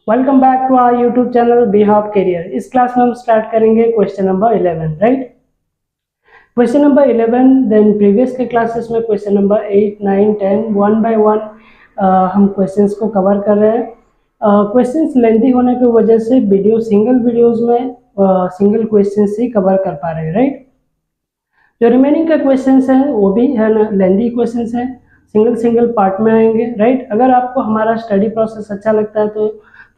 Welcome back to our YouTube channel behalf career. इस class में हम स्टार्ट करेंगे question number 11, right. Question number 11, then previous के classes में question number 8, 9, 10 one by one हम questions को कवर कर रहे हैं। क्वेश्चंस लेंथी होने की वजह से सिंगल वीडियोस में सिंगल क्वेश्चंस ही कवर कर पा रहे हैं, राइट। जो रिमेनिंग का क्वेश्चंस है वो भी है ना लेंथी क्वेश्चंस है, सिंगल पार्ट में आएंगे, राइट। अगर आपको हमारा स्टडी प्रोसेस अच्छा लगता है तो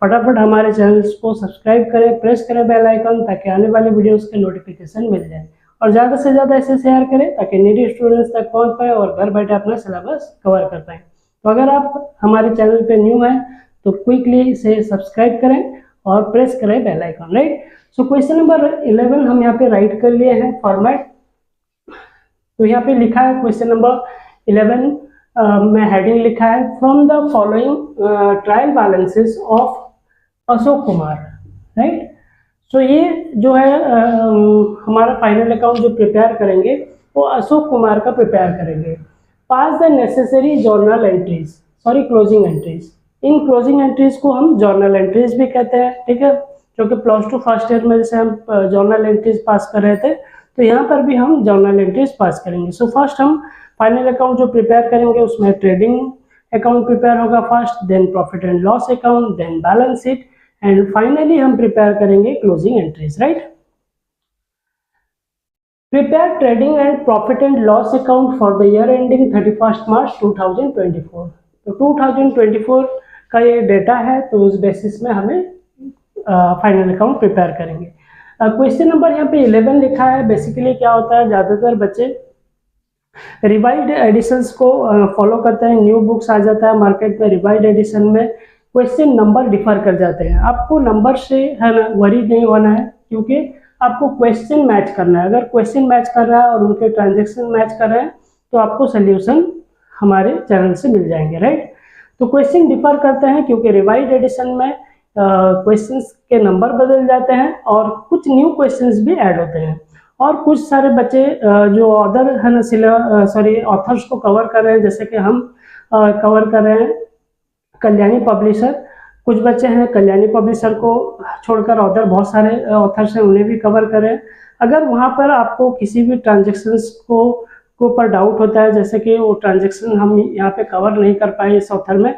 फटाफट हमारे चैनल्स को सब्सक्राइब करें, प्रेस करें बेल आइकन, ताकि आने वाले वीडियोस के नोटिफिकेशन मिल जाए, और ज़्यादा से ज़्यादा इसे शेयर करें ताकि नीडी स्टूडेंट्स तक पहुंच पाए और घर बैठे अपना सिलेबस कवर कर पाए। तो अगर आप हमारे चैनल पे न्यू हैं तो क्विकली इसे सब्सक्राइब करें और प्रेस करें bell icon, right. So question number 11 हम यहाँ पे राइट कर लिए हैं फॉर्मेट। तो यहाँ पे लिखा है क्वेश्चन नंबर 11 में हेडिंग लिखा है from the following trial balances of Ashok Kumar, right. So ये जो है हमारा फाइनल अकाउंट जो प्रिपेयर करेंगे वो अशोक कुमार का प्रिपेयर करेंगे। Pass the necessary journal entries, sorry closing entries. इन क्लोजिंग एंट्रीज को हम जर्नल एंट्रीज भी कहते हैं, ठीक है। जो कि प्लस टू फर्स्ट ईयर में जैसे हम जर्नल एंट्रीज पास कर रहे थे, तो यहाँ पर भी हम जर्नल एंट्रीज पास करेंगे। सो फर्स्ट हम फाइनल अकाउंट जो प्रिपेयर करेंगे उसमें ट्रेडिंग अकाउंट प्रिपेयर होगा first, then profit and loss account, then balance sheet, and finally हम प्रिपेयर करेंगे closing entries, right. Prepare trading and profit and loss account for the year ending 31 March 2024। तो 2024 का ये data है, तो उस basis में हमें फाइनल अकाउंट प्रिपेयर करेंगे। क्वेश्चन नंबर यहाँ पे 11 लिखा है। बेसिकली क्या होता है, ज़्यादातर बच्चे रिवाइज्ड एडिशंस को फॉलो करते हैं। न्यू बुक्स आ जाता है मार्केट में, रिवाइज्ड एडिशन में क्वेश्चन नंबर डिफर कर जाते हैं। आपको नंबर से है ना वरी नहीं होना है, क्योंकि आपको क्वेश्चन मैच करना है। अगर क्वेश्चन मैच कर रहा है और उनके ट्रांजेक्शन मैच कर रहे हैं तो आपको सोल्यूशन हमारे चैनल से मिल जाएंगे, राइट। तो क्वेश्चन डिफर करते हैं क्योंकि रिवाइज्ड एडिशन में क्वेश्चंस के नंबर बदल जाते हैं और कुछ न्यू क्वेश्चंस भी ऐड होते हैं। और कुछ सारे बच्चे जो अदर है ना ऑथर्स को कवर कर रहे हैं, जैसे कि हम कवर कर रहे हैं कल्याणी पब्लिशर। कुछ बच्चे हैं कल्याणी पब्लिशर को छोड़कर अदर बहुत सारे ऑथर्स हैं, उन्हें भी कवर करें। अगर वहाँ पर आपको किसी भी ट्रांजेक्शन्स को ऊपर डाउट होता है, जैसे कि वो ट्रांजेक्शन हम यहाँ पे कवर नहीं कर पाए इस ऑथर में,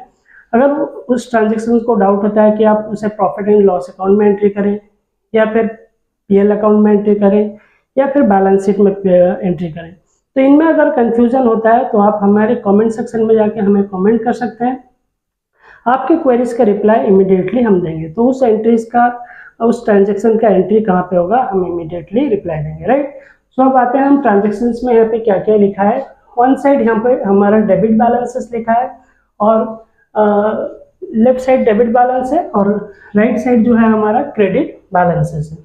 अगर उस ट्रांजेक्शन को डाउट होता है कि आप उसे प्रॉफिट एंड लॉस अकाउंट में एंट्री करें, या फिर पीएल अकाउंट में एंट्री करें, या फिर बैलेंस शीट में एंट्री करें, तो इनमें अगर कंफ्यूजन होता है तो आप हमारे कमेंट सेक्शन में जाके हमें कमेंट कर सकते हैं। आपके क्वेरीज का रिप्लाई इमीडिएटली हम देंगे। तो उस एंट्रीज का, उस ट्रांजेक्शन का एंट्री कहाँ पे होगा, हम इमीडिएटली रिप्लाई देंगे, राइट। सो अब आते हैं हम ट्रांजेक्शन्स में। यहाँ पे क्या क्या लिखा है। वन साइड यहाँ पे हमारा डेबिट बैलेंसेस लिखा है, और लेफ्ट साइड डेबिट बैलेंस है, और राइट साइड जो है हमारा क्रेडिट बैलेंसेस है।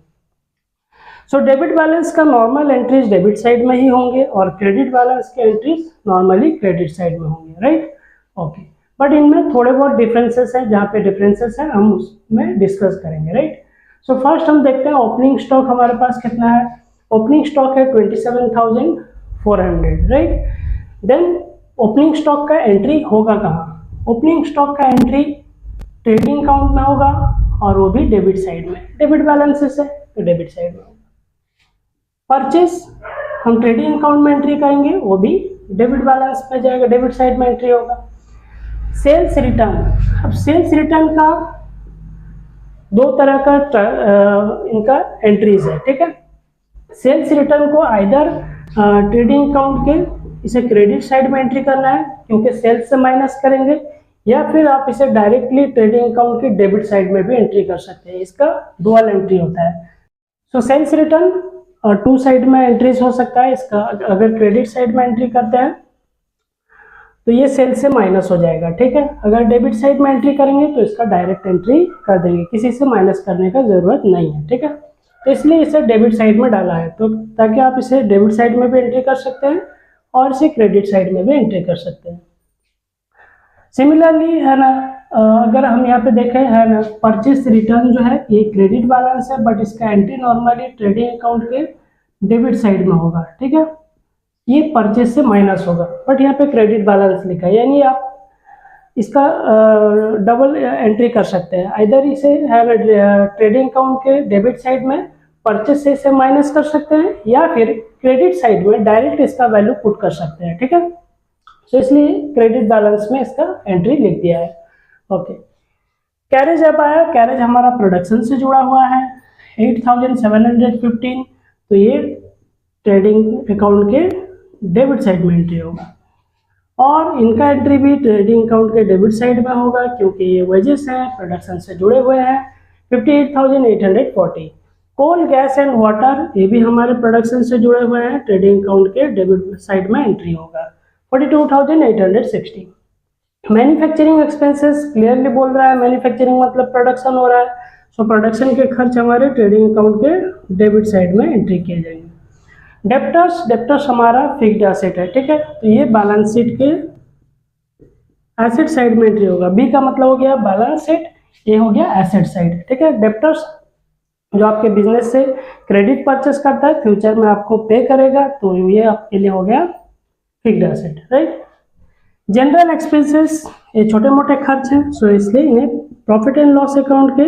सो डेबिट बैलेंस का नॉर्मल एंट्रीज डेबिट साइड में ही होंगे, और क्रेडिट बैलेंस के एंट्रीज नॉर्मली क्रेडिट साइड में होंगे, राइट। ओके, बट इनमें थोड़े बहुत डिफरेंसेस हैं। जहाँ पे डिफरेंसेस हैं हम उसमें डिस्कस करेंगे, राइट। सो फर्स्ट हम देखते हैं ओपनिंग स्टॉक हमारे पास कितना है। ओपनिंग स्टॉक है 27,400, राइट। देन ओपनिंग स्टॉक का एंट्री होगा कहाँ? ओपनिंग स्टॉक का एंट्री ट्रेडिंग अकाउंट में होगा, और वो भी डेबिट साइड में। डेबिट बैलेंसेस है तो डेबिट साइड में होगा। परचेस हम ट्रेडिंग अकाउंट में एंट्री करेंगे, वो भी डेबिट बैलेंस में जाएगा, डेबिट साइड में एंट्री होगा। सेल्स रिटर्न, अब सेल्स रिटर्न का दो तरह का इनका एंट्रीज है, ठीक है। सेल्स रिटर्न को आइदर ट्रेडिंग अकाउंट के इसे क्रेडिट साइड में एंट्री करना है, क्योंकि सेल्स से माइनस करेंगे, या फिर आप इसे डायरेक्टली ट्रेडिंग अकाउंट की डेबिट साइड में भी एंट्री कर सकते हैं। इसका डुअल एंट्री होता है। So sales return two side में एंट्रीज हो सकता है। इसका अगर क्रेडिट साइड में एंट्री करते हैं तो ये सेल्स से माइनस हो जाएगा, ठीक है। अगर डेबिट साइड में एंट्री करेंगे तो इसका डायरेक्ट एंट्री कर देंगे, किसी से माइनस करने का जरूरत नहीं है, ठीक है। तो इसलिए इसे डेबिट साइड में डाला है, तो ताकि आप इसे डेबिट साइड में भी एंट्री कर सकते हैं और इसे क्रेडिट साइड में भी एंट्री कर सकते हैं। सिमिलरली है ना, अगर हम यहाँ पे देखें है ना, परचेस रिटर्न जो है ये क्रेडिट बैलेंस है, बट इसका एंट्री नॉर्मली ट्रेडिंग अकाउंट के डेबिट साइड में होगा, ठीक है। ये परचेस से माइनस होगा, बट यहाँ पे क्रेडिट बैलेंस लिखा है, यानी आप इसका डबल एंट्री कर सकते हैं। इधर इसे ट्रेडिंग अकाउंट के डेबिट साइड में परचेस से इसे माइनस कर सकते हैं, या फिर क्रेडिट साइड में डायरेक्ट इसका वैल्यू पुट कर सकते हैं। ठीक है, तो इसलिए क्रेडिट बैलेंस में इसका एंट्री लिख दिया है। ओके, कैरेज अब आया। कैरेज हमारा प्रोडक्शन से जुड़ा हुआ है 8715, तो ये ट्रेडिंग अकाउंट के डेबिट साइड में एंट्री होगा, और इनका एंट्री भी ट्रेडिंग अकाउंट के डेबिट साइड में होगा क्योंकि ये वेजेस हैं, प्रोडक्शन से जुड़े हुए हैं। 58,840। कोल, गैस एंड वाटर, ये भी हमारे प्रोडक्शन से जुड़े हुए हैं, ट्रेडिंग अकाउंट के डेबिट साइड में एंट्री होगा 42,860। मैन्युफैक्चरिंग एक्सपेंसेस क्लियरली बोल रहा है, मैन्युफैक्चरिंग मतलब प्रोडक्शन हो रहा है, सो प्रोडक्शन के खर्च हमारे ट्रेडिंग अकाउंट के डेबिट साइड में एंट्री किए जाएंगे। डेप्टर्स हमारा फिक्स्ड एसेट है। ठीक है, तो ये बैलेंस शीट के एसेट साइड में एंट्री होगा। बी का मतलब हो गया बैलेंस शीट, ये हो गया एसेट साइड। ठीक है, डेप्टर्स जो आपके बिजनेस से क्रेडिट परचेस करता है, फ्यूचर में आपको पे करेगा, तो ये आपके लिए हो गया fixed asset, right. General expenses, ये छोटे मोटे खर्च हैं, सो इसलिए इन्हें प्रॉफिट एंड लॉस अकाउंट के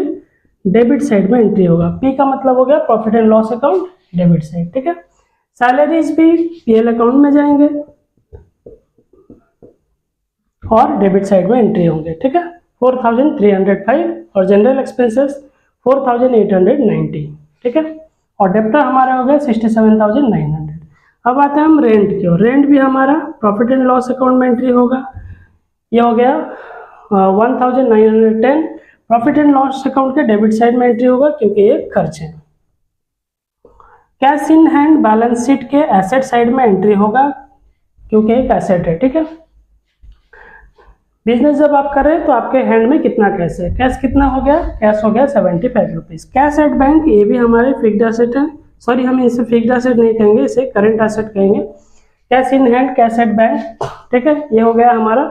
डेबिट साइड में एंट्री होगा। पी का मतलब हो गया profit and loss account debit side. ठीक है, सैलरीज भी पीएल अकाउंट में जाएंगे और डेबिट साइड में एंट्री होंगे। ठीक है, 4305, और जनरल एक्सपेंसेस 4890। ठीक है, और डेप्टर हमारा हो गया 67,900। अब आते हैं हम रेंट की ओर। रेंट भी हमारा प्रॉफिट एंड लॉस अकाउंट में एंट्री होगा, ये हो गया 1910। प्रॉफिट एंड लॉस अकाउंट के डेबिट साइड में एंट्री होगा क्योंकि ये खर्च है। Cash in hand balance sheet के एसेट साइड में एंट्री होगा क्योंकि एक एसेट है। ठीक है, बिजनेस जब आप कर रहे हैं तो आपके हैंड में कितना कैश है, कैश कितना हो गया, कैश हो गया 75 रुपीज। कैश एट बैंक, ये भी हमारे फिक्स्ड एसेट है, सॉरी हम इसे फिक्स्ड एसेट नहीं कहेंगे, इसे करंट एसेट कहेंगे। Cash in hand, cash at bank. ठीक है, ये हो गया हमारा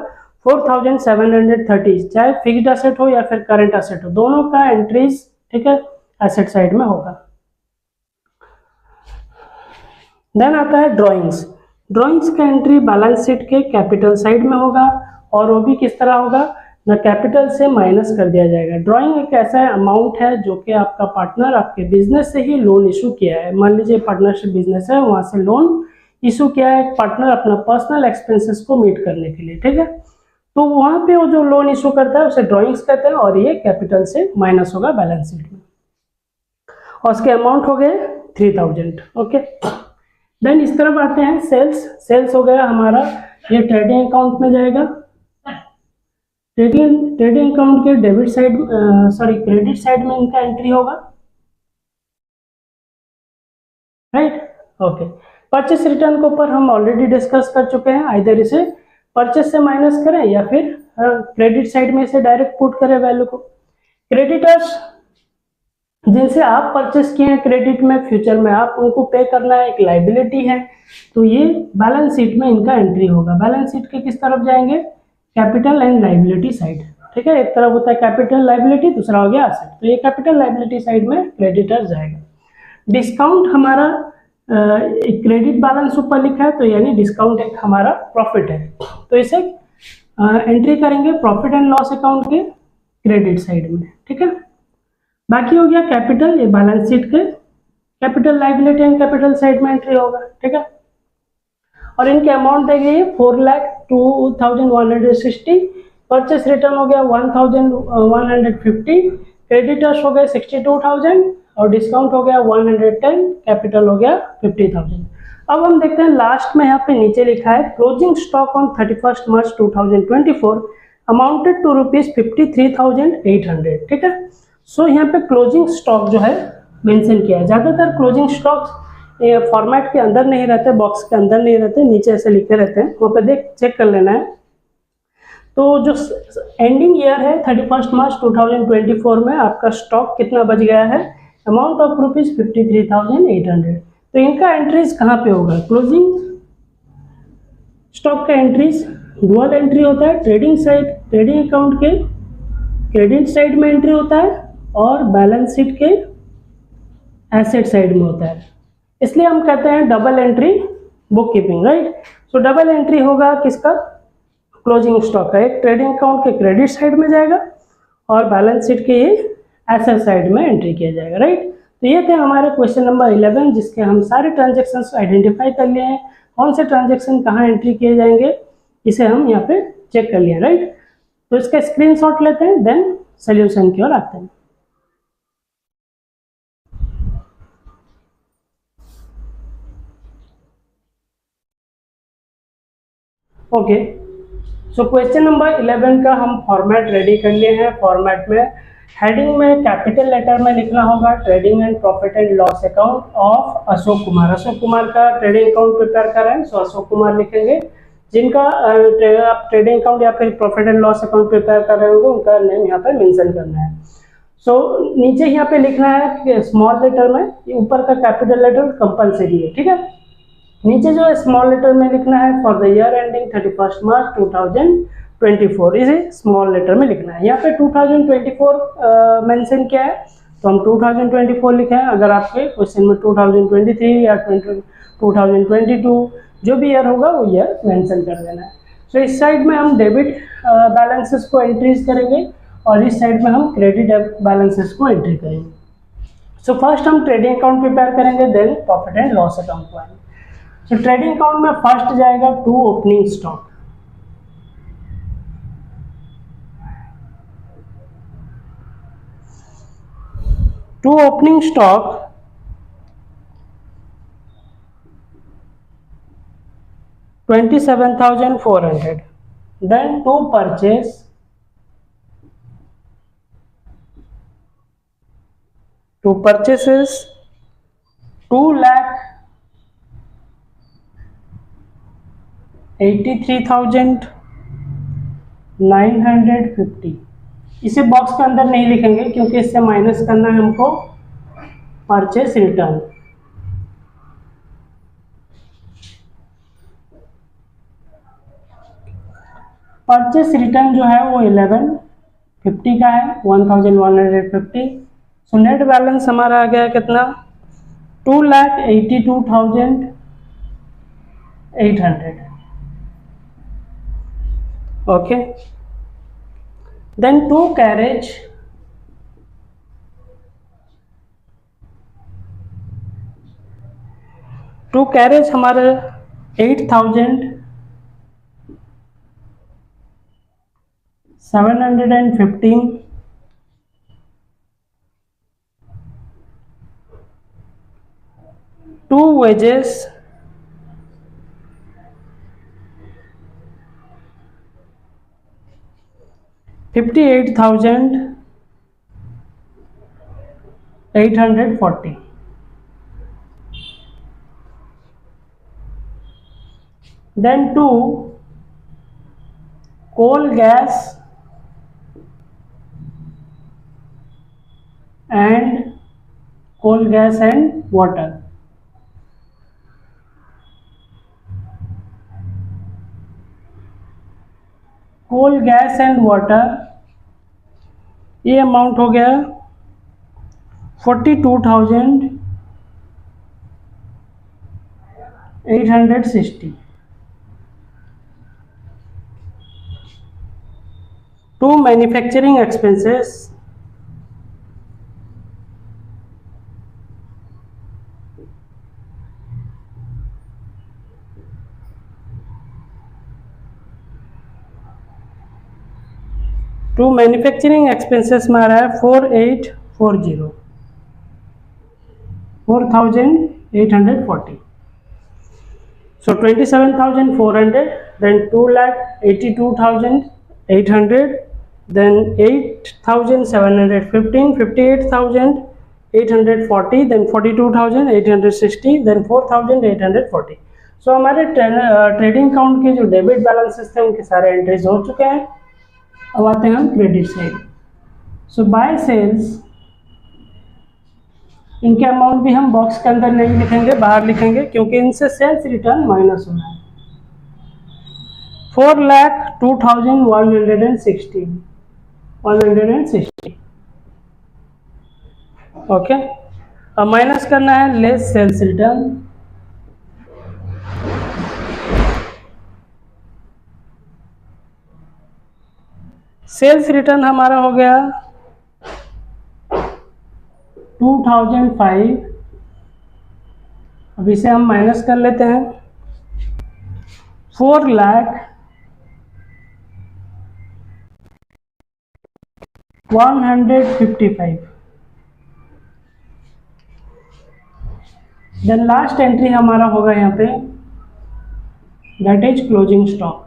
4730, चाहे फिक्स्ड एसेट हो या फिर करंट एसेट हो, दोनों का एंट्रीज, ठीक है, एसेट साइड में होगा। देन आता है ड्राइंग्स। ड्राइंग्स का एंट्री बैलेंस शीट के कैपिटल साइड में होगा, और वो भी किस तरह होगा ना, कैपिटल से माइनस कर दिया जाएगा। ड्राइंग एक ऐसा अमाउंट है जो कि आपका पार्टनर आपके बिजनेस से ही लोन इशू किया है। मान लीजिए पार्टनरशिप बिजनेस है, वहां से लोन इशू किया है पार्टनर अपना पर्सनल एक्सपेंसेस को मीट करने के लिए। ठीक है, तो वहां पे वो जो लोन इशू करता है उसे ड्राइंग्स कहते हैं, और ये कैपिटल से माइनस होगा बैलेंस शीट में, और उसके अमाउंट हो गए 3000। ओके, देन इस तरफ आते हैं सेल्स। सेल्स हो गया हमारा, ये ट्रेडिंग अकाउंट में जाएगा। ट्रेडिंग अकाउंट के debit side, sorry credit side में इनका एंट्री होगा, राइट। ओके, परचेस रिटर्न के ऊपर हम ऑलरेडी डिस्कस कर चुके हैं, इधर इसे परचेस से माइनस करें या फिर क्रेडिट साइड में इसे डायरेक्ट पुट करें वैल्यू को। क्रेडिटर्स, जिनसे आप परचेस किए हैं क्रेडिट में, फ्यूचर में आप उनको पे करना है, एक लाइबिलिटी है, तो ये बैलेंस शीट में इनका एंट्री होगा। बैलेंस शीट के किस तरफ जाएंगे, कैपिटल एंड लाइबिलिटी साइड। ठीक है, एक तरफ होता है कैपिटल लाइबिलिटी, दूसरा हो गया एसेट, तो ये कैपिटल लाइबिलिटी साइड में क्रेडिटर जाएगा। डिस्काउंट हमारा एक क्रेडिट बैलेंस ऊपर लिखा है, तो यानी डिस्काउंट एक हमारा प्रॉफिट है, तो इसे एंट्री करेंगे प्रॉफिट एंड लॉस अकाउंट के क्रेडिट साइड में। ठीक है, बाकी हो गया कैपिटल, ये बैलेंस शीट के capital liability and capital side में एंट्री होगा। ठीक है, और इनके अमाउंट देगी 4,02,160। परचेस रिटर्न हो गया 1,150, क्रेडिटर्स हो गए 62,000, और डिस्काउंट हो गया 110, कैपिटल हो गया 50,000। अब हम देखते हैं लास्ट में यहाँ पे नीचे लिखा है closing stock on 31 March 2024 amounted to ₹53,800। ठीक है, सो यहाँ पे क्लोजिंग स्टॉक जो है मेंशन किया है। ज़्यादातर क्लोजिंग स्टॉक्स फॉर्मेट के अंदर नहीं रहते, बॉक्स के अंदर नहीं रहते, नीचे ऐसे लिखे रहते हैं, वहाँ पे चेक कर लेना है। तो जो एंडिंग ईयर है 31 मार्च 2024 में आपका स्टॉक कितना बच गया है, अमाउंट ऑफ ₹53,800। तो इनका एंट्रीज कहाँ पे होगा, क्लोजिंग स्टॉक का एंट्रीज डुअल एंट्री होता है, ट्रेडिंग साइड, ट्रेडिंग अकाउंट के क्रेडिट साइड में एंट्री होता है, और बैलेंस शीट के एसेट साइड में होता है। इसलिए हम कहते हैं double entry book keeping, right. सो डबल एंट्री होगा किसका, क्लोजिंग स्टॉक का, एक ट्रेडिंग अकाउंट के क्रेडिट साइड में जाएगा और बैलेंस शीट के ये एसेट साइड में एंट्री किया जाएगा, राइट। तो ये थे हमारे क्वेश्चन नंबर 11, जिसके हम सारे ट्रांजेक्शन्स आइडेंटिफाई कर लिए हैं, कौन से ट्रांजेक्शन कहाँ एंट्री किए जाएंगे इसे हम यहाँ पे चेक कर लिए, राइट। तो इसका स्क्रीनशॉट लेते हैं, देन सोल्यूशन की ओर आते हैं। ओके, सो क्वेश्चन नंबर 11 का हम फॉर्मेट रेडी कर लिए हैं। फॉर्मेट में हेडिंग में कैपिटल लेटर में लिखना होगा trading and profit and loss account of Ashok Kumar. Ashok Kumar का ट्रेडिंग अकाउंट प्रिपेयर कर रहे हैं, सो अशोक कुमार लिखेंगे। जिनका आप ट्रेडिंग अकाउंट या फिर profit and loss account prepare कर रहे होंगे उनका नेम यहाँ पे मेंशन करना है। सो नीचे यहाँ पे लिखना है स्मॉल लेटर में, ऊपर का कैपिटल लेटर कंपलसरी है, ठीक है। नीचे जो है स्मॉल लेटर में लिखना है for the year ending 31 March 2024, इसे स्मॉल लेटर में लिखना है। यहाँ पे 2024 मेंशन किया है तो हम 2024 लिखे हैं। अगर आपके क्वेश्चन में 2023 या 2022 जो भी ईयर होगा वो ईयर मेंशन कर देना है। सो इस साइड में हम डेबिट बैलेंसेस को एंट्रीज करेंगे और इस साइड में हम क्रेडिट बैलेंसेस को एंट्री करेंगे। सो फर्स्ट हम ट्रेडिंग अकाउंट प्रिपेयर करेंगे, then profit and loss account को आएंगे। सो ट्रेडिंग अकाउंट में फर्स्ट जाएगा to opening stock. To opening stock 27,400, then to purchase 2,83,950। इसे बॉक्स के अंदर नहीं लिखेंगे क्योंकि इससे माइनस करना है हमको परचेस रिटर्न। परचेस रिटर्न जो है वो 1150 का है, 1150। सो नेट बैलेंस हमारा आ गया कितना, 2,82,800। ओके, देन टू कैरेज हमारे 8,715। To wages 58,840। then to coal gas and water। Coal gas and water ये अमाउंट हो गया 42,860। टू मैन्युफैक्चरिंग एक्सपेंसेस में आ रहा है 4,840, 4,840। So 27,400, then 2,82,800, then 8,715, 58,840, then 42,860, then 4,840। सो हमारे ट्रेडिंग अकाउंट के जो डेबिट बैलेंसेस थे उनके सारे एंट्रीज हो चुके हैं। अब आते हैं हम credit side. So by sales, इनके अमाउंट भी हम बॉक्स के अंदर नहीं लिखेंगे, बाहर लिखेंगे क्योंकि इनसे सेल्स रिटर्न माइनस होना है। 4,02,160। ओके, अब माइनस करना है less sales return. Sales return हमारा हो गया 2005। अब इसे हम माइनस कर लेते हैं। 4,155। देन लास्ट एंट्री हमारा होगा यहाँ पे, that is closing stock.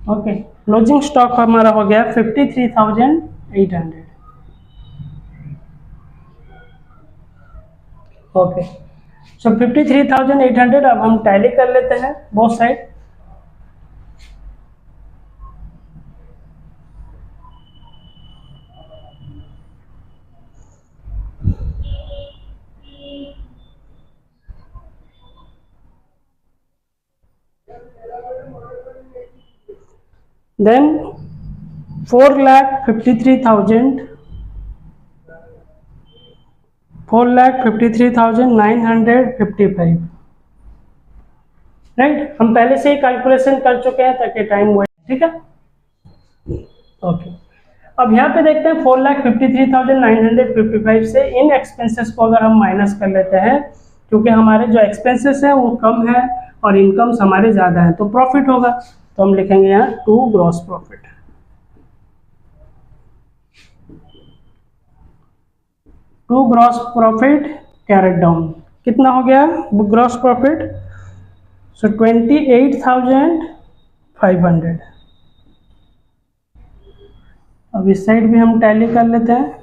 Okay, closing stock हमारा हो गया 53,800। ओके, सो 53,800। अब हम टैली कर लेते हैं बोथ साइड। देन 4,53,000, 4,53,955। राइट, हम पहले से ही कैलकुलेशन कर चुके हैं ताकि टाइम हुआ। ठीक है, ओके। अब यहाँ पे देखते हैं 4,53,955 से इन एक्सपेंसेस को अगर हम माइनस कर लेते हैं, क्योंकि हमारे जो एक्सपेंसेस हैं वो कम है और इनकम्स हमारे ज़्यादा है, तो प्रॉफिट होगा। तो हम लिखेंगे यहाँ to gross profit. To gross profit carried down कितना हो गया ग्रॉस प्रॉफिट? सो 28,500। अब इस साइड भी हम टैली कर लेते हैं।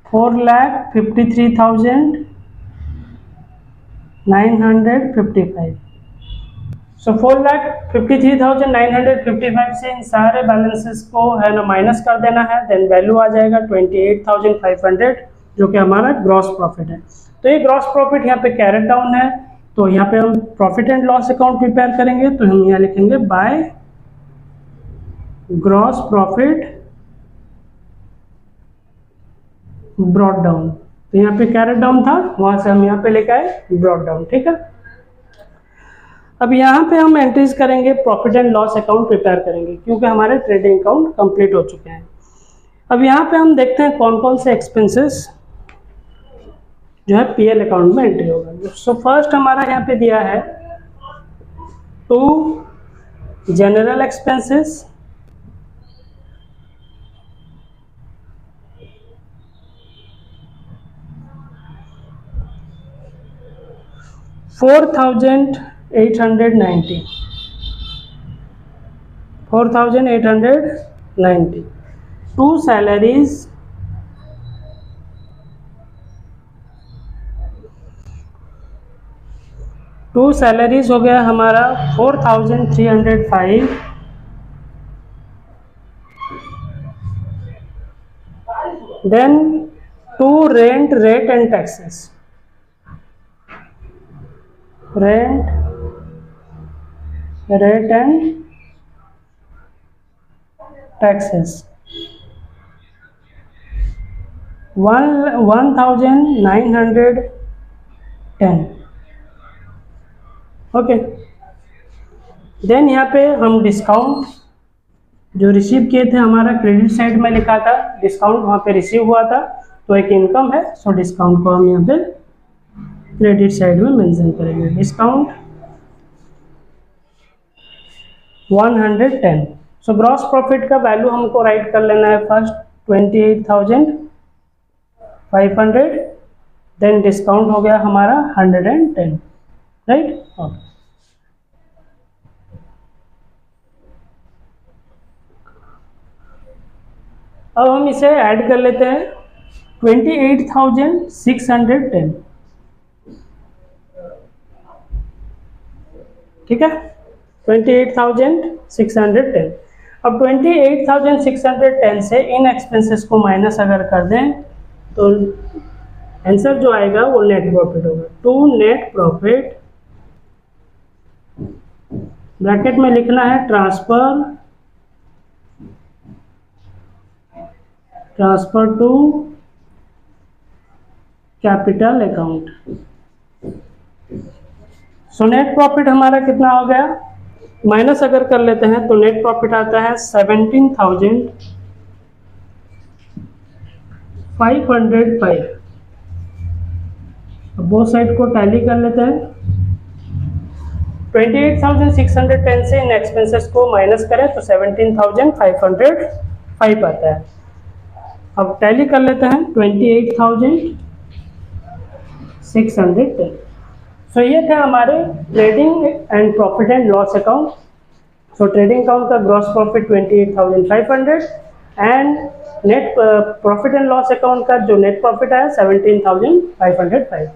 4,53,955। सो 4,53,955 से इन सारे बैलेंसेस को है ना माइनस कर देना है, देन वैल्यू आ जाएगा 28,500, जो कि हमारा ग्रॉस प्रॉफिट है। तो ये ग्रॉस प्रॉफिट यहाँ पे कैरेट डाउन है, तो यहाँ पे हम profit and loss account prepare करेंगे, तो हम यहाँ लिखेंगे by gross profit brought down. तो यहाँ पे कैरेट डाउन था, वहां से हम यहाँ पे लेकर आए ब्रॉट डाउन। ठीक है, अब यहाँ पे हम एंट्रीज करेंगे, profit and loss account prepare करेंगे, क्योंकि हमारे ट्रेडिंग अकाउंट कंप्लीट हो चुके हैं। अब यहाँ पे हम देखते हैं कौन कौन से एक्सपेंसेस जो है पीएल अकाउंट में एंट्री होगा। सो फर्स्ट हमारा यहाँ पे दिया है to general expenses, $4,890, 4,890। To salaries, to salaries हो गया हमारा 4,305। Then to rent, rate and taxes, rent, rate and taxes 1,910। Okay, then यहाँ पे हम डिस्काउंट जो रिसीव किए थे, हमारा क्रेडिट साइड में लिखा था डिस्काउंट, वहाँ पे रिसीव हुआ था, तो एक इनकम है, सो डिस्काउंट को हम यहाँ पे क्रेडिट साइड में मेंशन करेंगे। डिस्काउंट 110। सो ग्रॉस प्रॉफिट का वैल्यू हमको राइट कर लेना है फर्स्ट 28,500, देन डिस्काउंट हो गया हमारा 110। Right, okay. अब हम इसे ऐड कर लेते हैं 28,610। ठीक है, 28,610। अब 28,610 से इन एक्सपेंसेस को माइनस अगर कर दें तो आंसर जो आएगा वो नेट प्रॉफिट होगा। टू नेट प्रॉफिट, ब्रैकेट में लिखना है transfer to capital account. So net profit हमारा कितना हो गया, माइनस अगर कर लेते हैं तो नेट प्रॉफिट आता है 17,505। बोथ साइड को टैली कर लेते हैं। 28,610 से इन एक्सपेंसेस को माइनस करें तो 17,505 आता है। अब टैली कर लेते हैं 28,610। सो ये थे हमारे trading and profit and loss account. So trading account का gross profit 28,500 and net profit and loss account का जो नेट प्रॉफिट आया 17,505।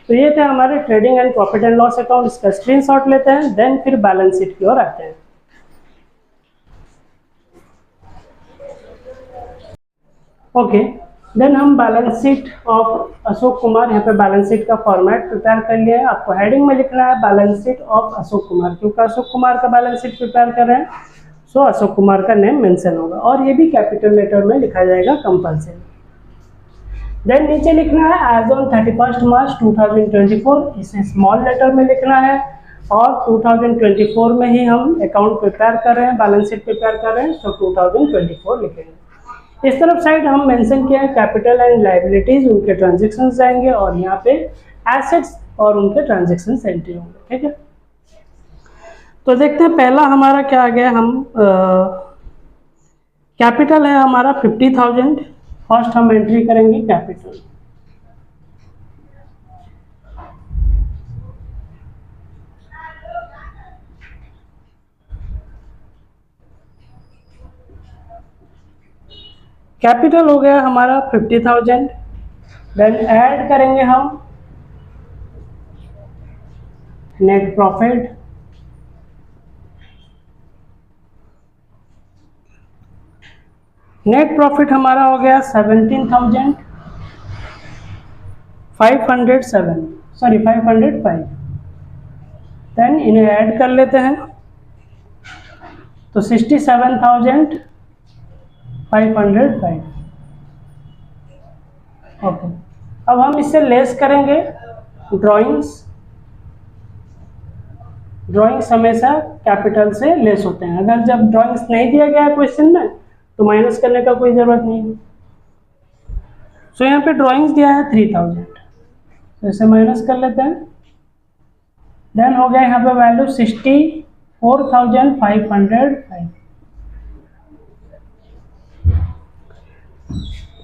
तो ये थे हमारे trading and profit and loss account. इसका स्क्रीनशॉट लेते हैं, देन फिर बैलेंस शीट की ओर आते हैं। ओके, देन हम balance sheet of Ashok Kumar, यहाँ पे बैलेंस शीट का फॉर्मेट प्रिपेयर कर लिया है। आपको हेडिंग में लिखना है balance sheet of Ashok Kumar, क्योंकि अशोक कुमार का बैलेंस शीट प्रिपेयर कर रहे हैं, सो अशोक कुमार का नेम मेंशन होगा और ये भी कैपिटल लेटर में लिखा जाएगा कंपल्सरी। देन नीचे लिखना है एज ऑन 31 मार्च 2024, इसे स्मॉल लेटर में लिखना है और 2024 में ही हम अकाउंट प्रिपेयर कर रहे हैं, बैलेंस शीट प्रिपेयर कर रहे हैं, तो 2024 लिखेंगे। इस तरफ साइड हम मेंशन किया है कैपिटल एंड लायबिलिटीज, उनके ट्रांजेक्शन जाएंगे और यहाँ पे एसेट्स और उनके ट्रांजेक्शन एंट्री होंगे। ठीक है, तो देखते हैं पहला हमारा क्या आ गया। हम कैपिटल है हमारा 50,000। फर्स्ट हम एंट्री करेंगे कैपिटल। कैपिटल हो गया हमारा 50,000। देन ऐड करेंगे हम नेट प्रॉफिट। नेट प्रॉफिट हमारा हो गया 505। देन इन्हें ऐड कर लेते हैं तो 67,505। ओके, अब हम इससे लेस करेंगे ड्राइंग्स। ड्राइंग्स हमेशा कैपिटल से लेस होते हैं। अगर जब ड्राइंग्स नहीं दिया गया है क्वेश्चन में तो माइनस करने का कोई ज़रूरत नहीं है। सो यहाँ पे ड्राइंग्स दिया है 3,000, तो इसे माइनस कर लेते हैं। देन हो गया यहाँ पे वैल्यू 64,505।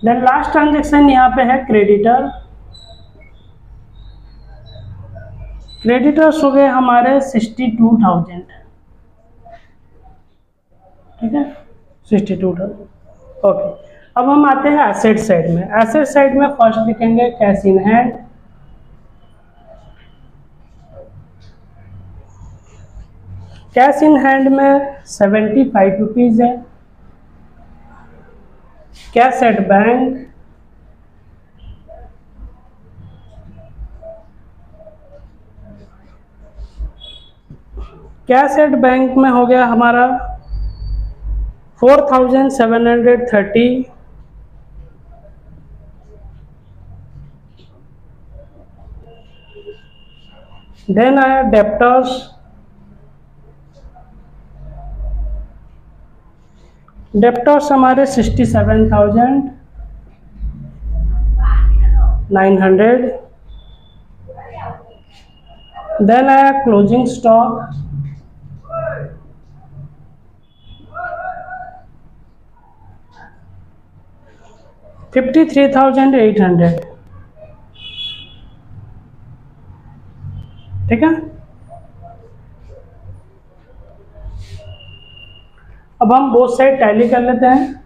देन लास्ट ट्रांजेक्शन यहाँ पे है क्रेडिटर। क्रेडिटर्स हो गए हमारे 62,000। ठीक है, 62,000। ओके, अब हम आते हैं एसेट साइड में। एसेट साइड में फर्स्ट लिखेंगे cash in hand. Cash in hand में 75 रुपीज़ है। Cash at bank cash at bank में हो गया हमारा 4,730। देन आया डेप्टर्स। डेप्टर्स हमारे 67,900। देन आया क्लोजिंग स्टॉक। $53,800। ठीक है, अब हम बोथ साइड टैली कर लेते हैं।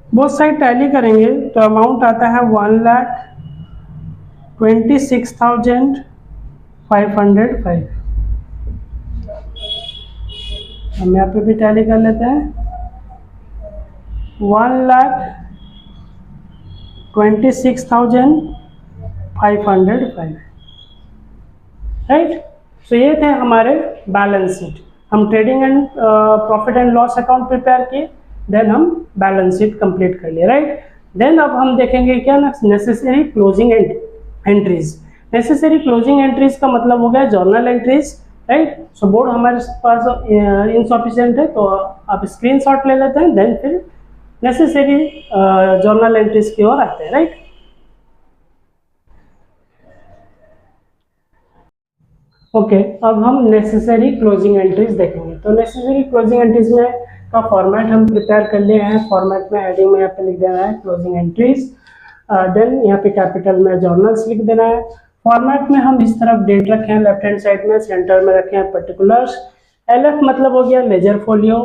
बोथ साइड टैली करेंगे तो अमाउंट आता है 1,26,505। हम यहाँ पे भी टैली कर लेते हैं 1,26,505। राइट, सो ये थे हमारे बैलेंस शीट। हम trading and profit and loss account prepare किए, देन हम बैलेंस शीट कंप्लीट कर लिए। राइट, देन अब हम देखेंगे क्या necessary closing entry. Entries. Necessary closing entries का मतलब हो गया जर्नल एंट्रीज, राइट। सो बोर्ड हमारे पास इनसफिशियंट है तो आप स्क्रीनशॉट ले लेते हैं, देन फिर नेसेसरी जर्नल एंट्रीज की ओर आते हैं, राइट। ओके, अब हम नेसेसरी क्लोजिंग एंट्रीज देखेंगे। तो नेसेसरी क्लोजिंग एंट्रीज में का फॉर्मेट हम प्रिपेयर कर लिए हैं। फॉर्मेट में हेडिंग में यहाँ पे लिख देना है क्लोजिंग एंट्रीज, देन यहाँ पे कैपिटल में जर्नल्स लिख देना है। फॉर्मेट में हम इस तरफ डेट रखे हैं लेफ्ट हैंड साइड में, सेंटर में रखे हैं पर्टिकुलर्स। एलएफ मतलब हो गया लेजर फोलियो।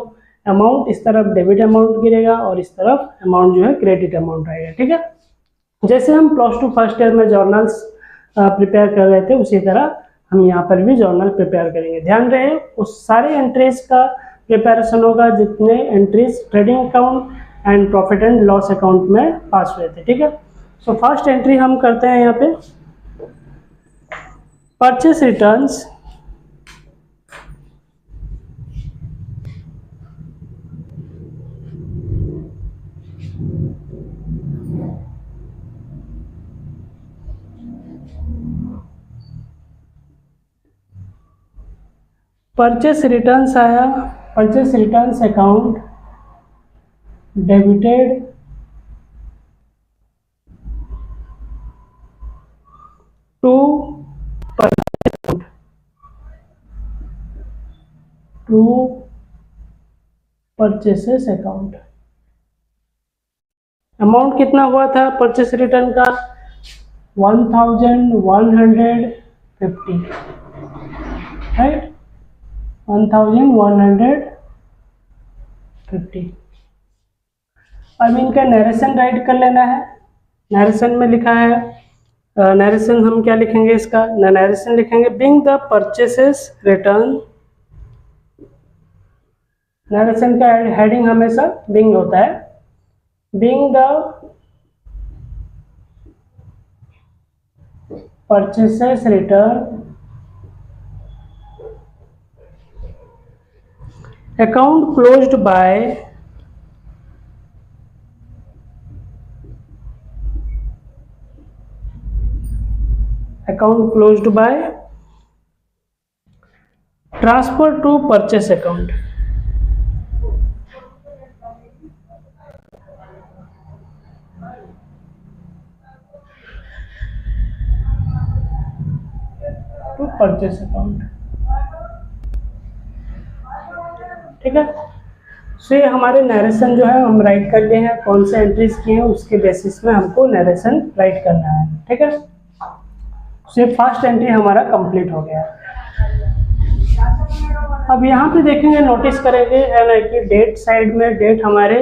अमाउंट इस तरफ डेबिट अमाउंट गिरेगा और इस तरफ अमाउंट जो है क्रेडिट अमाउंट रहेगा, ठीक है। जैसे हम +2 फर्स्ट ईयर में जर्नल्स प्रिपेयर कर रहे थे उसी तरह हम यहाँ पर भी जर्नल प्रिपेयर करेंगे। ध्यान रहे उस सारे एंट्रीज का प्रिपरेशन होगा जितने entries trading account and profit and loss account में पास हुए थे, ठीक है। सो फर्स्ट एंट्री हम करते हैं यहाँ पे परचेस रिटर्न्स, परचेस रिटर्न्स आया, purchase returns account debited to purchases account. Amount कितना हुआ था परचेस रिटर्न का 1150, राइट, 1150। अब इनका नरेशन राइट कर लेना है। नरेशन में लिखा है, नरेशन हम क्या लिखेंगे इसका, नरेशन लिखेंगे being the purchases return. Narration का हेडिंग हमेशा बीइंग होता है, being the purchases return account closed by transfer to purchase account. To purchase account, ठीक है। सो ये हमारे नरेशन जो है हम राइट कर लिए हैं, कौन से एंट्रीज किए हैं उसके बेसिस में हमको नरेशन राइट करना है, ठीक है। सो ये फर्स्ट एंट्री हमारा कंप्लीट हो गया। अब यहाँ पे देखेंगे, नोटिस करेंगे है ना कि डेट साइड में डेट हमारे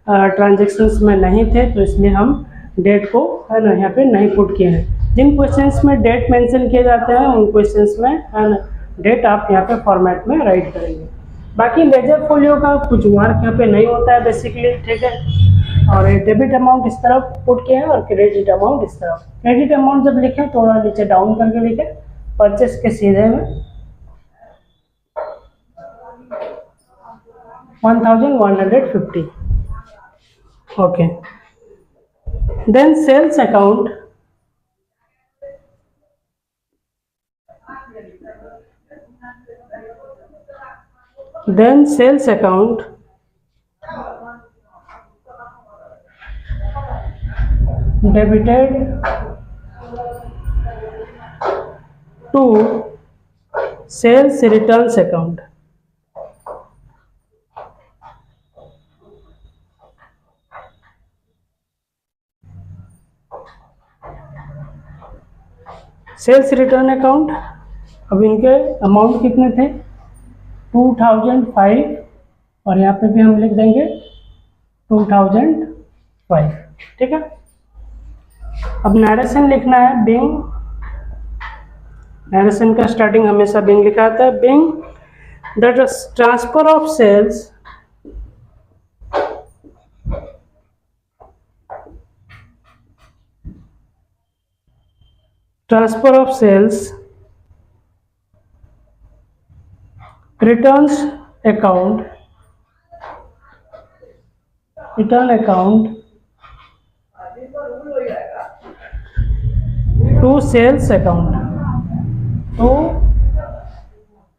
ट्रांजेक्शन्स में नहीं थे, तो इसलिए हम डेट को है ना यहाँ पे नहीं पुट किए हैं। जिन क्वेश्चंस में डेट मेंशन किए जाते हैं उन क्वेश्चंस में है ना डेट आप यहाँ पे फॉर्मेट में राइट करेंगे। बाकी लेजर फोलियो का कुछ वर्क यहाँ पे नहीं होता है बेसिकली, ठीक है। और डेबिट अमाउंट इस तरफ पुट किया है और क्रेडिट अमाउंट इस तरफ। क्रेडिट अमाउंट जब लिखे थोड़ा नीचे डाउन करके लिखे, परचेस के सीधे में 1150। Okay, then sales account, debited to sales returns account. Sales return account, अब इनके अमाउंट कितने थे 2005 और यहाँ पे भी हम लिख देंगे 2005, ठीक है। अब नरेशन लिखना है बीइंग, नरेशन का स्टार्टिंग हमेशा बीइंग लिखा आता है, being the transfer of sales returns account to sales account, to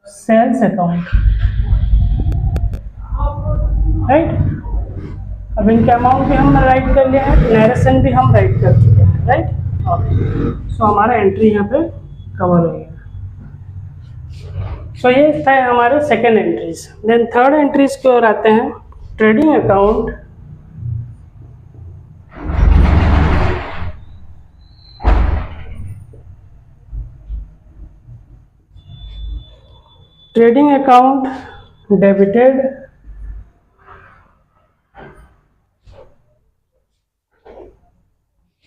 sales account, right. अब इनके अमाउंट भी हमने राइट कर लिया है, नरेशन भी हम राइट कर चुके हैं, राइट। ओके, सो हमारा एंट्री यहाँ पे कवर हो गया। सो ये था हमारे second entries. Then third entries की ओर आते हैं। Trading account, trading account debited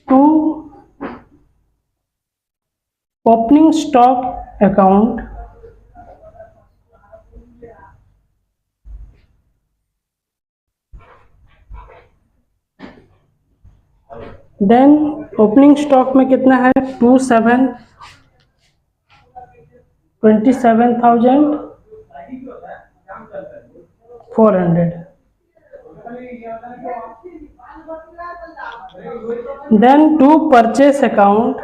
to opening stock account then opening stock में कितना है 27,400। Then to purchase account,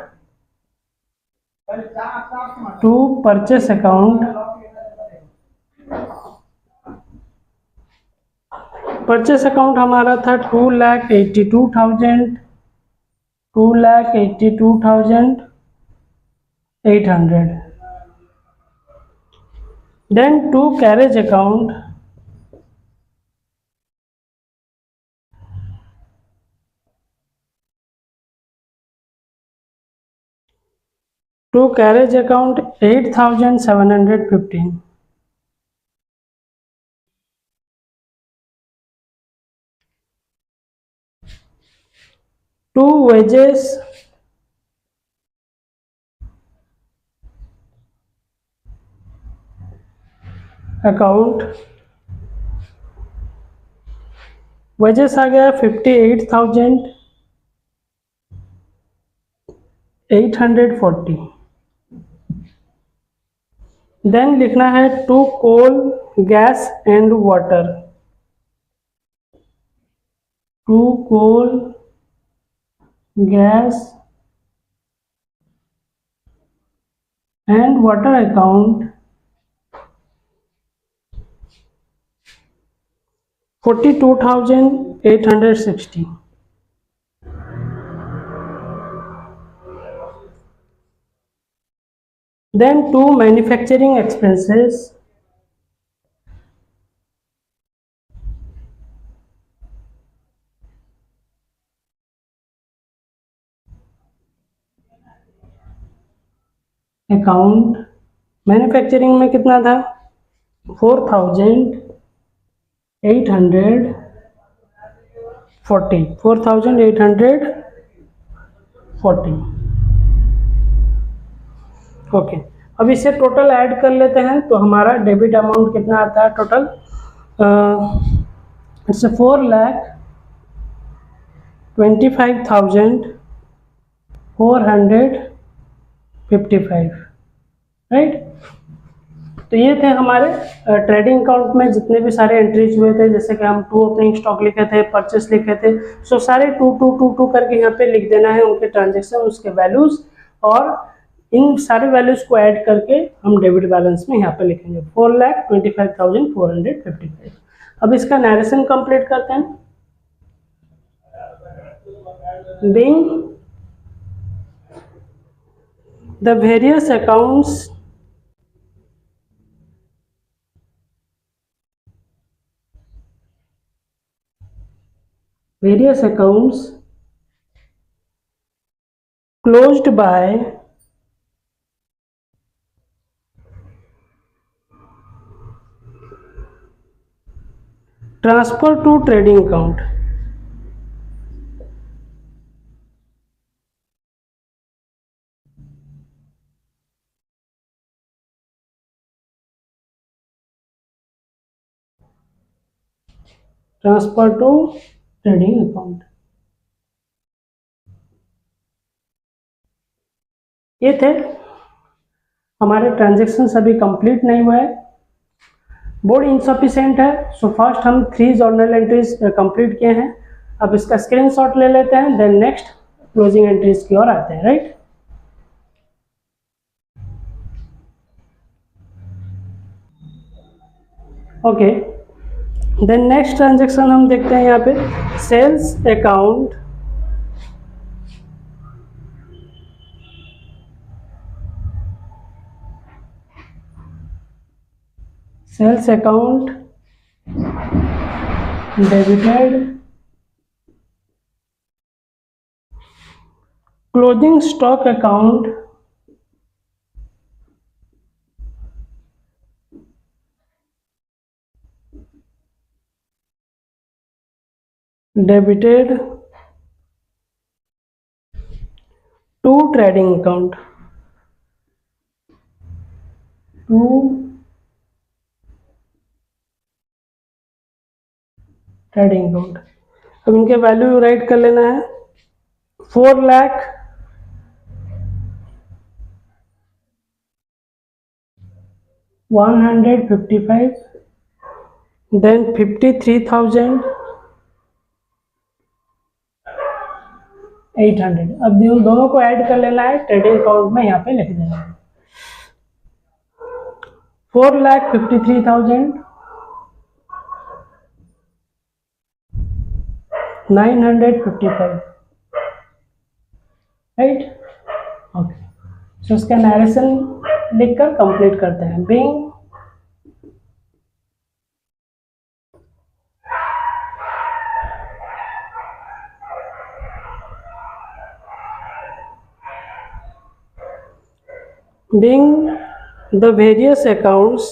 purchase account हमारा था 2,82,800। Then to carriage account, to carriage account 8,715। To wages account, wages आ गया 58,840। देन लिखना है to coal gas and water, to coal gas and water account 42,860। Then two manufacturing expenses, account manufacturing में कितना था 4,840, 4,840। Okay, अब इसे टोटल ऐड कर लेते हैं तो हमारा डेबिट अमाउंट कितना आता है टोटल, इट्स 4,25,455, राइट। तो ये थे हमारे ट्रेडिंग अकाउंट में जितने भी सारे एंट्रीज हुए थे, जैसे कि हम टू ओपनिंग स्टॉक लिखे थे, परचेस लिखे थे। सो सारे टू करके यहाँ पे लिख देना है उनके ट्रांजेक्शन, उसके वैल्यूज, और इन सारे वैल्यूज को ऐड करके हम डेबिट बैलेंस में यहाँ पे लिखेंगे 4,25,455। अब इसका नरेशन कंप्लीट करते हैं। Being the various accounts closed by transfer to trading account, transfer to trading account. ये थे हमारे ट्रांजेक्शन अभी कंप्लीट नहीं हुआ है, बोर्ड इनसफिशिएंट है। सो फर्स्ट हम 3 जर्नल एंट्रीज कंप्लीट किए हैं। अब इसका स्क्रीनशॉट ले लेते हैं, देन नेक्स्ट क्लोजिंग एंट्रीज की ओर आते हैं, right. Okay, then next transaction हम देखते हैं यहाँ पे sales account, sales account debited, closing stock account debited to trading account, to trading account. अब इनके वैल्यू राइट कर लेना है, 4,00,000 155, देन 53,800। अब दोनों को ऐड कर लेना है, ट्रेडिंग अकाउंट में यहाँ पे लिख देना है 4,53,955, राइट। ओके, सो इसका नरेशन लिखकर कंप्लीट करते हैं। Being the various accounts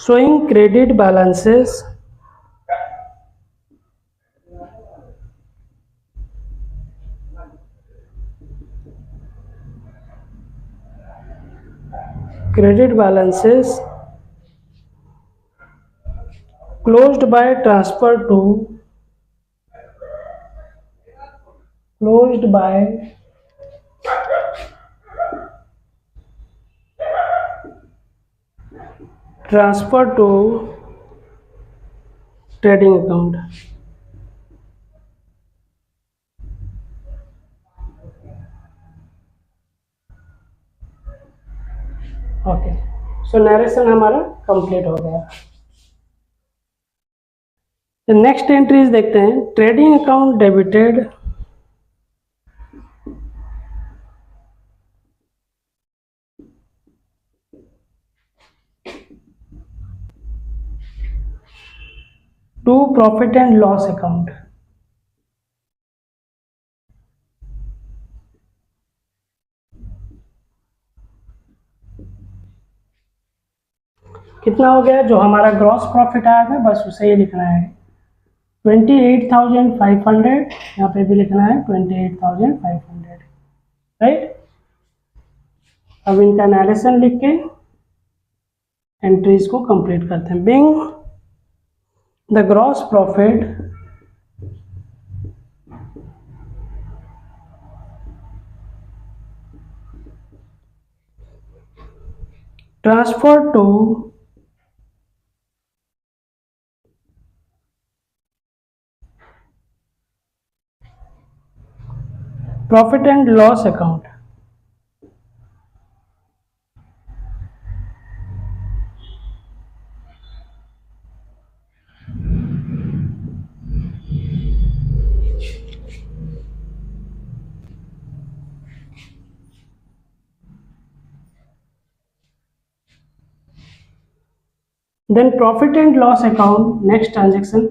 showing credit balances closed by transfer to trading account। Okay, so narration हमारा कंप्लीट हो गया। नेक्स्ट एंट्रीज देखते हैं। Trading account debited to profit and loss account. कितना हो गया? जो हमारा ग्रॉस प्रॉफिट आया था बस उसे ही लिखना है 28,500, यहाँ पे भी लिखना है 28,500, राइट। अब इनका नरेशन लिख के एंट्रीज को कंप्लीट करते हैं। Being the gross profit transfer to profit and loss account. Then profit and loss account, next transaction,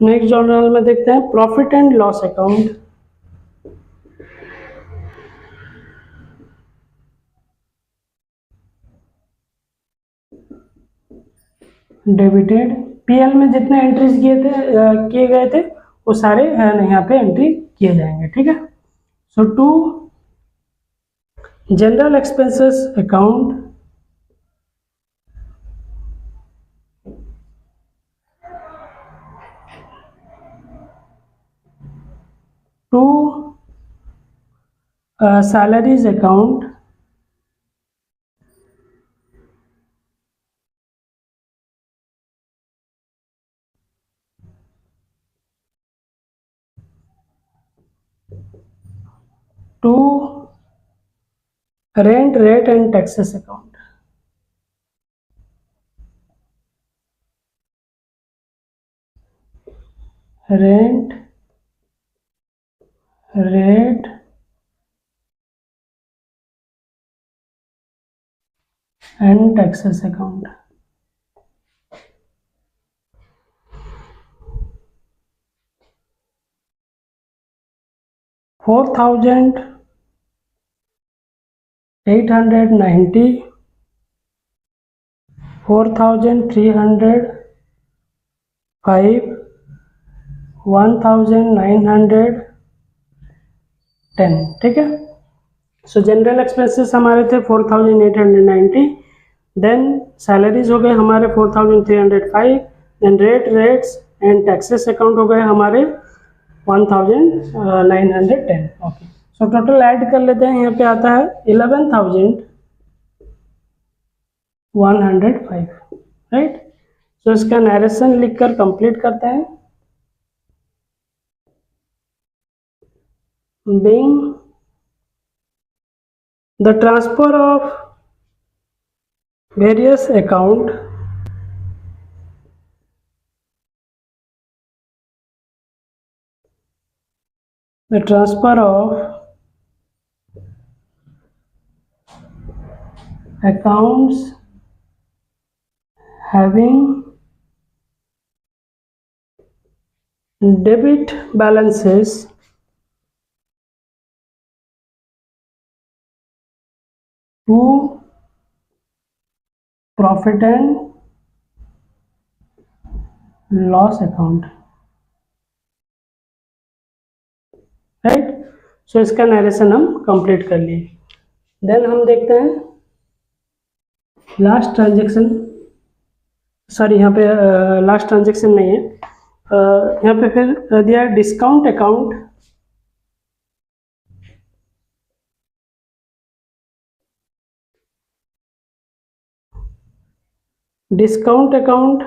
next journal में देखते हैं profit and loss account debited. PL में जितने एंट्रीज किए गए थे वो सारे यहाँ पे एंट्री किए जाएंगे, ठीक है। So to general expenses account, to salaries account, to rent rate and taxes account. Rent rate and taxes account. $4,890, 4,305, 1,910। ठीक है। सो जनरल एक्सपेंसेस हमारे थे 4,890, देन सैलरीज हो गए हमारे 4,305, then rates and taxes account हो गए हमारे 1,910। ओके, सो टोटल ऐड कर लेते हैं। यहाँ पे आता है 11,105, राइट। सो इसका नरेशन लिखकर कंप्लीट करते हैं। Being the transfer of various account accounts having debit balances to profit and loss account, right. So इसका नरेशन हम कंप्लीट कर लिए। देन हम देखते हैं लास्ट ट्रांजेक्शन। सॉरी, यहाँ पे लास्ट ट्रांजेक्शन नहीं है, यहाँ पे फिर दिया है discount account. Discount account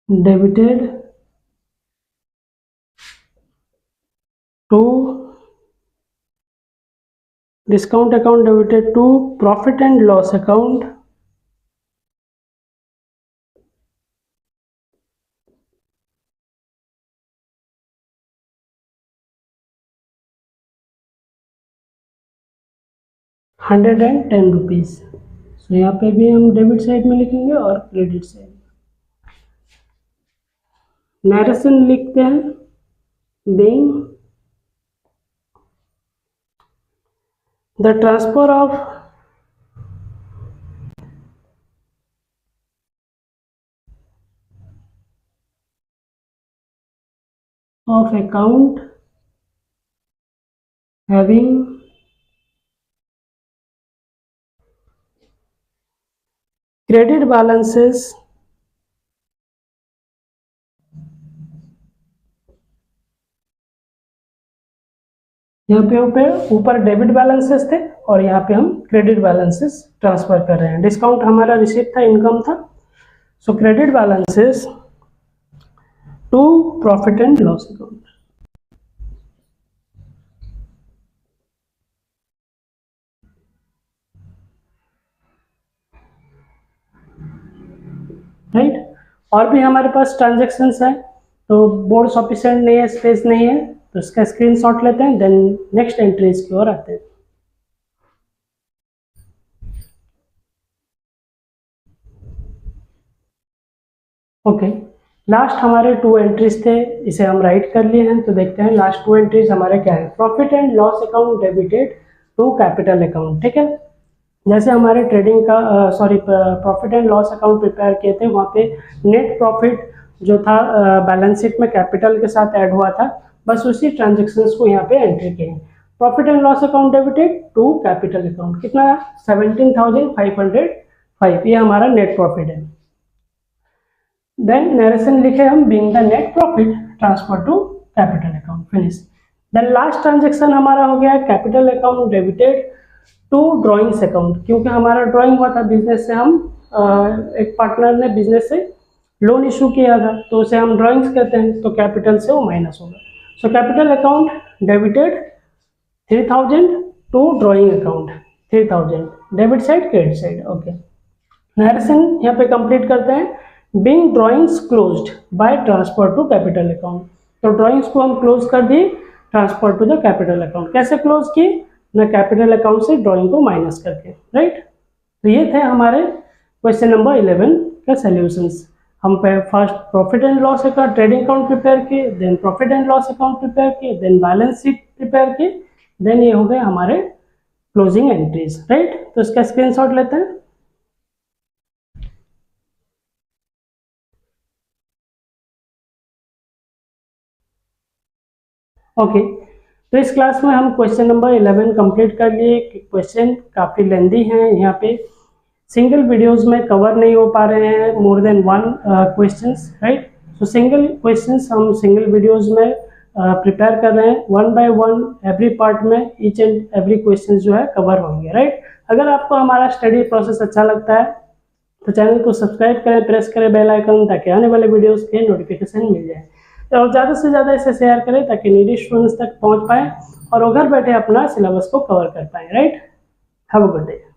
debited to profit and loss account, ₹110। So यहाँ पे भी हम डेबिट साइड में लिखेंगे और क्रेडिट साइड में। नरेशन लिखते हैं, being the transfer of account having credit balances यहाँ पे ऊपर डेबिट बैलेंसेस थे और यहाँ पे हम क्रेडिट बैलेंसेस ट्रांसफर कर रहे हैं। डिस्काउंट हमारा रिसीट था, इनकम था। So credit balances to profit and loss account, right. और भी हमारे पास ट्रांजेक्शन्स हैं, तो बोर्ड सफिशिएंट नहीं है, स्पेस नहीं है, तो इसका स्क्रीनशॉट लेते हैं। देन नेक्स्ट एंट्रीज की ओर आते हैं। ओके, लास्ट हमारे 2 एंट्रीज थे, इसे हम राइट कर लिए हैं। तो देखते हैं लास्ट 2 एंट्रीज हमारे क्या है। Profit and loss account debited to capital account. ठीक है, जैसे हमारे ट्रेडिंग का profit and loss account prepare किए थे, वहाँ पे नेट प्रॉफिट जो था बैलेंस शीट में कैपिटल के साथ ऐड हुआ था, बस उसी ट्रांजेक्शन्स को यहाँ पे एंट्री किए हैं। Profit and loss account debited to capital account, कितना है 17,505, ये हमारा नेट प्रॉफिट है। देन नरेशन लिखे हम, being the net profit transfer to capital account, finish. Then last transaction हमारा हो गया capital account debited to drawings account, क्योंकि हमारा ड्राइंग हुआ था बिजनेस से। हम एक पार्टनर ने बिजनेस से लोन इशू किया था, तो उसे हम ड्राइंग्स कहते हैं, तो कैपिटल से वो माइनस होगा। So capital account debited 3000 to drawing account 3000 debit side credit side. Okay, narration यहाँ पे कंप्लीट करते हैं। Being drawings closed by transfer to capital account, तो ड्राइंग्स को हम क्लोज कर दिए, transfer to the capital account. कैसे क्लोज किए? ना कैपिटल अकाउंट से ड्राइंग को माइनस करके, राइट। तो ये थे हमारे क्वेश्चन नंबर 11 का सॉल्यूशंस। हम पे first profit and loss account trading account prepare किए, then profit and loss account prepare किए, देन बैलेंस शीट प्रिपेयर किए, देन ये हो गए हमारे क्लोजिंग एंट्रीज, राइट। तो इसका स्क्रीनशॉट लेते हैं। ओके, तो इस क्लास में हम क्वेश्चन नंबर 11 कंप्लीट कर लिए। क्वेश्चन काफ़ी लेंदी हैं, यहाँ पे सिंगल वीडियोस में कवर नहीं हो पा रहे हैं, more than one questions, right. सो सिंगल क्वेश्चंस हम सिंगल वीडियोस में प्रिपेयर कर रहे हैं, one by one every part में ईच एंड एवरी क्वेश्चन जो है कवर होंगे, राइट। अगर आपको हमारा स्टडी प्रोसेस अच्छा लगता है तो चैनल को सब्सक्राइब करें, प्रेस करें बेल आइकन, ताकि आने वाले वीडियोस के नोटिफिकेशन मिल जाए, और ज़्यादा से ज़्यादा इसे शेयर करें ताकि नीडी स्टूडेंट्स तक पहुंच पाएँ और घर बैठे अपना सिलेबस को कवर कर पाएँ, right. Have a good day.